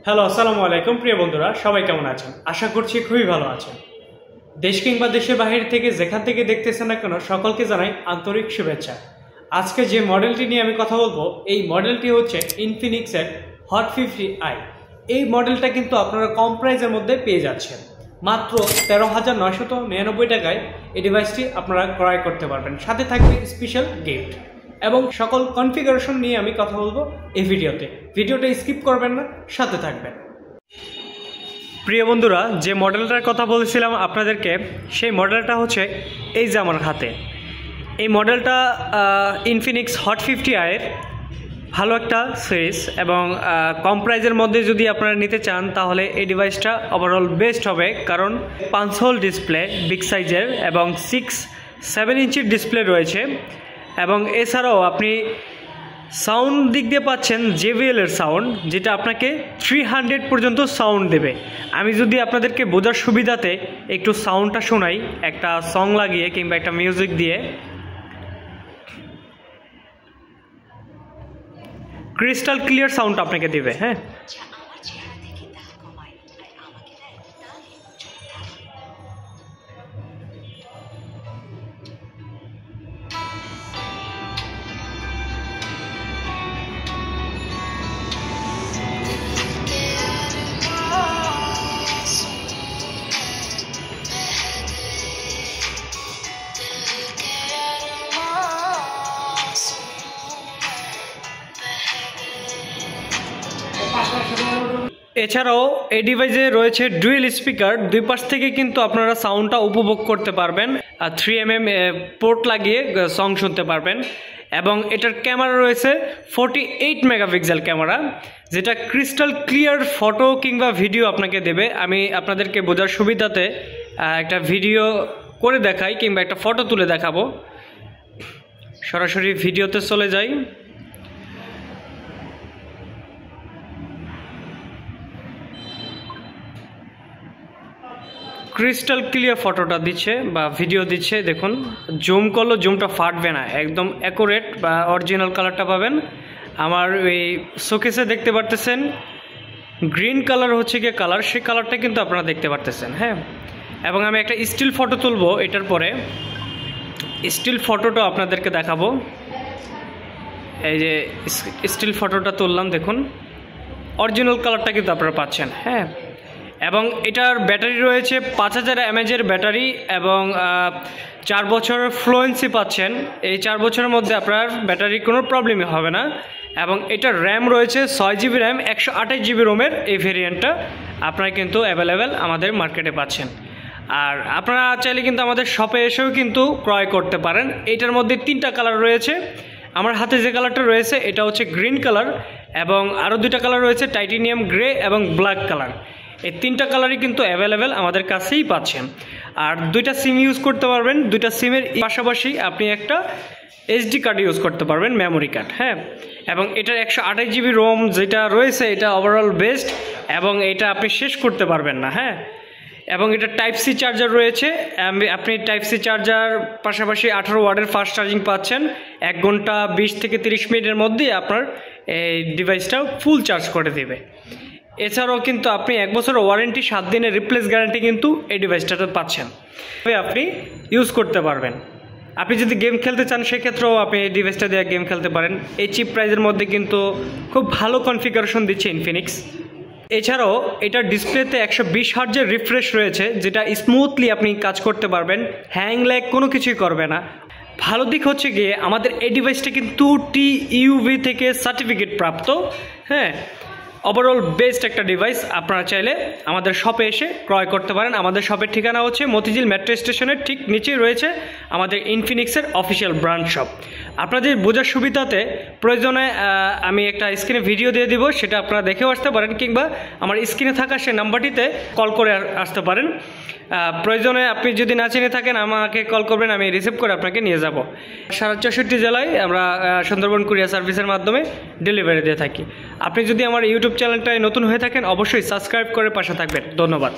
Hello, আসসালামু আলাইকুম প্রিয় বন্ধুরা, সবাই কেমন আছেন? আশা করছি খুবই ভালো আছেন। দেশ কিংবা দেশের বাহির থেকে যেখান থেকে দেখতেছেন না কেন সকলকে জানাই আন্তরিক শুভেচ্ছা। আজকে যে মডেলটি নিয়ে আমি কথা বলবো, এই মডেলটি হচ্ছে ইনফিনিক্সের হট 50i। এই মডেলটা কিন্তু আপনারা কম প্রাইসের মধ্যে পেয়ে যাচ্ছেন। মাত্র 13,999 টাকায় এই ডিভাইসটি আপনারা ক্রয় করতে পারবেন। সাথে থাকবে স্পেশাল গিফট এবং সকল কনফিগারেশন নিয়ে আমি কথা বলবো এই ভিডিওটা স্কিপ করবেন না, সাথে থাকবেন। প্রিয় বন্ধুরা, যে মডেলটার কথা বলেছিলাম আপনাদেরকে, সেই মডেলটা হচ্ছে এই যে আমার হাতে। এই মডেলটা ইনফিনিক্স হট 50i এর ভালো একটা সিরিজ এবং কম প্রাইজের মধ্যে যদি আপনারা নিতে চান তাহলে এই ডিভাইসটা ওভারঅল বেস্ট হবে। কারণ 5 হোল ডিসপ্লে, বিগ সাইজের এবং 6-7 ইঞ্চির ডিসপ্লে রয়েছে। এবং এছাড়াও আপনি সাউন্ড দিক দিয়ে পাচ্ছেন JBL এর সাউন্ড, যেটা আপনাকে 300 পর্যন্ত সাউন্ড দেবে। আমি যদি আপনাদেরকে বোঝার সুবিধাতে একটু সাউন্ডটা শোনাই, একটা সং লাগিয়ে কিংবা একটা মিউজিক দিয়ে। ক্রিস্টাল ক্লিয়ার সাউন্ড আপনাকে দেবে। হ্যাঁ, এছাড়াও এই ডিভাইসে রয়েছে ডুয়েল স্পিকার। দুই পাশ থেকে কিন্তু আপনারা সাউন্ডটা উপভোগ করতে পারবেন। 3mm পোর্ট লাগিয়ে সং শুনতে পারবেন। এবং এটার ক্যামেরা রয়েছে 48 মেগাপিক্সেল ক্যামেরা, যেটা ক্রিস্টাল ক্লিয়ার ফটো কিংবা ভিডিও আপনাকে দেবে। আমি আপনাদেরকে বোঝার সুবিধাতে একটা ভিডিও করে দেখাই কিংবা একটা ফটো তুলে দেখাবো। সরাসরি ভিডিওতে চলে যাই। ক্রিস্টাল ক্লিয়ার ফটোটা দিচ্ছে বা ভিডিও দিচ্ছে। দেখুন, জুম করলে জুমটা ফাটবে না, একদম অ্যাকুরেট বা অরিজিনাল কালারটা পাবেন। আমার এই শোকেসে দেখতে পারতেছেন গ্রিন কালার হচ্ছে গিয়ে কালার, সেই কালারটা কিন্তু আপনারা দেখতে পারতেছেন। হ্যাঁ, এবং আমি একটা স্টিল ফটো তুলবো এটার পরে। স্টিল ফটোটা আপনাদেরকে দেখাবো। এই যে স্টিল ফটোটা তুললাম, দেখুন অরিজিনাল কালারটা কিন্তু আপনারা পাচ্ছেন। হ্যাঁ, এবং এটার ব্যাটারি রয়েছে 5000 mAh ব্যাটারি এবং 4 বছরের ফ্লুয়েন্সি পাচ্ছেন। এই 4 বছরের মধ্যে আপনার ব্যাটারি কোনো প্রবলেমই হবে না। এবং এটার র্যাম রয়েছে 6GB র্যাম, 128GB রোমের। এই ভেরিয়েন্টটা আপনারা কিন্তু অ্যাভেলেবেল আমাদের মার্কেটে পাচ্ছেন। আর আপনারা চাইলে কিন্তু আমাদের শপে এসেও কিন্তু ক্রয় করতে পারেন। এটার মধ্যে 3টা কালার রয়েছে। আমার হাতে যে কালারটা রয়েছে এটা হচ্ছে গ্রিন কালার, এবং আরও 2টা কালার রয়েছে টাইটেনিয়াম গ্রে এবং ব্ল্যাক কালার। এই 3টা কালারই কিন্তু অ্যাভেলেবেল আমাদের কাছেই পাচ্ছেন। আর 2টা সিম ইউজ করতে পারবেন। 2টা সিমের পাশাপাশি আপনি একটা SD কার্ড ইউজ করতে পারবেন, মেমোরি কার্ড। হ্যাঁ, এবং এটার 128GB রোম যেটা রয়েছে এটা ওভারঅল বেস্ট, এবং এটা আপনি শেষ করতে পারবেন না। হ্যাঁ, এবং এটা Type-C চার্জার রয়েছে। আপনি Type-C চার্জার পাশাপাশি 18 ওয়াটের ফাস্ট চার্জিং পাচ্ছেন। 1 ঘন্টা 20 থেকে 30 মিনিটের মধ্যেই আপনার এই ডিভাইসটা ফুল চার্জ করে দেবে। এছাড়াও কিন্তু আপনি 1 বছরের ওয়ারেন্টি, 7 দিনের রিপ্লেস গ্যারান্টি কিন্তু এই ডিভাইসটাতে পাচ্ছেন। তবে আপনি ইউজ করতে পারবেন। আপনি যদি গেম খেলতে চান সেক্ষেত্রেও আপনি এই ডিভাইসটা দিয়ে গেম খেলতে পারেন। এই চিপ প্রাইজের মধ্যে কিন্তু খুব ভালো কনফিগারেশন দিচ্ছে ইনফিনিক্স। এছাড়াও এটার ডিসপ্লেতে 120 হার্জের রিফ্রেশ রয়েছে, যেটা স্মুথলি আপনি কাজ করতে পারবেন। হ্যাং ল্যাগ কোনো কিছুই করবে না। ভালো দিক হচ্ছে গিয়ে আমাদের এই ডিভাইসটা কিন্তু TUV থেকে সার্টিফিকেট প্রাপ্ত। হ্যাঁ, ওভারঅল বেস্ট একটা ডিভাইস। আপনারা চাইলে আমাদের শপে এসে ক্রয় করতে পারেন। আমাদের শপের ঠিকানা হচ্ছে মতিঝিল মেট্রো স্টেশনের ঠিক নিচেই রয়েছে আমাদের ইনফিনিক্সের অফিসিয়াল ব্রাঞ্চ শপ। আপনাদের বোঝার সুবিধাতে প্রয়োজনে আমি একটা স্ক্রিনে ভিডিও দিয়ে দিব, সেটা আপনারা দেখেও আসতে পারেন, কিংবা আমার স্ক্রিনে থাকা সেই নাম্বারটিতে কল করে আসতে পারেন। প্রয়োজনে আপনি যদি না চিনে থাকেন আমাকে কল করবেন, আমি রিসিভ করে আপনাকে নিয়ে যাব। সারা 64 জেলায় আমরা সুন্দরবন কুরিয়ার সার্ভিসের মাধ্যমে ডেলিভারি দিয়ে থাকি। আপনি যদি আমার ইউটিউব চ্যানেলটায় নতুন হয়ে থাকেন অবশ্যই সাবস্ক্রাইব করে পাশে থাকবেন। ধন্যবাদ।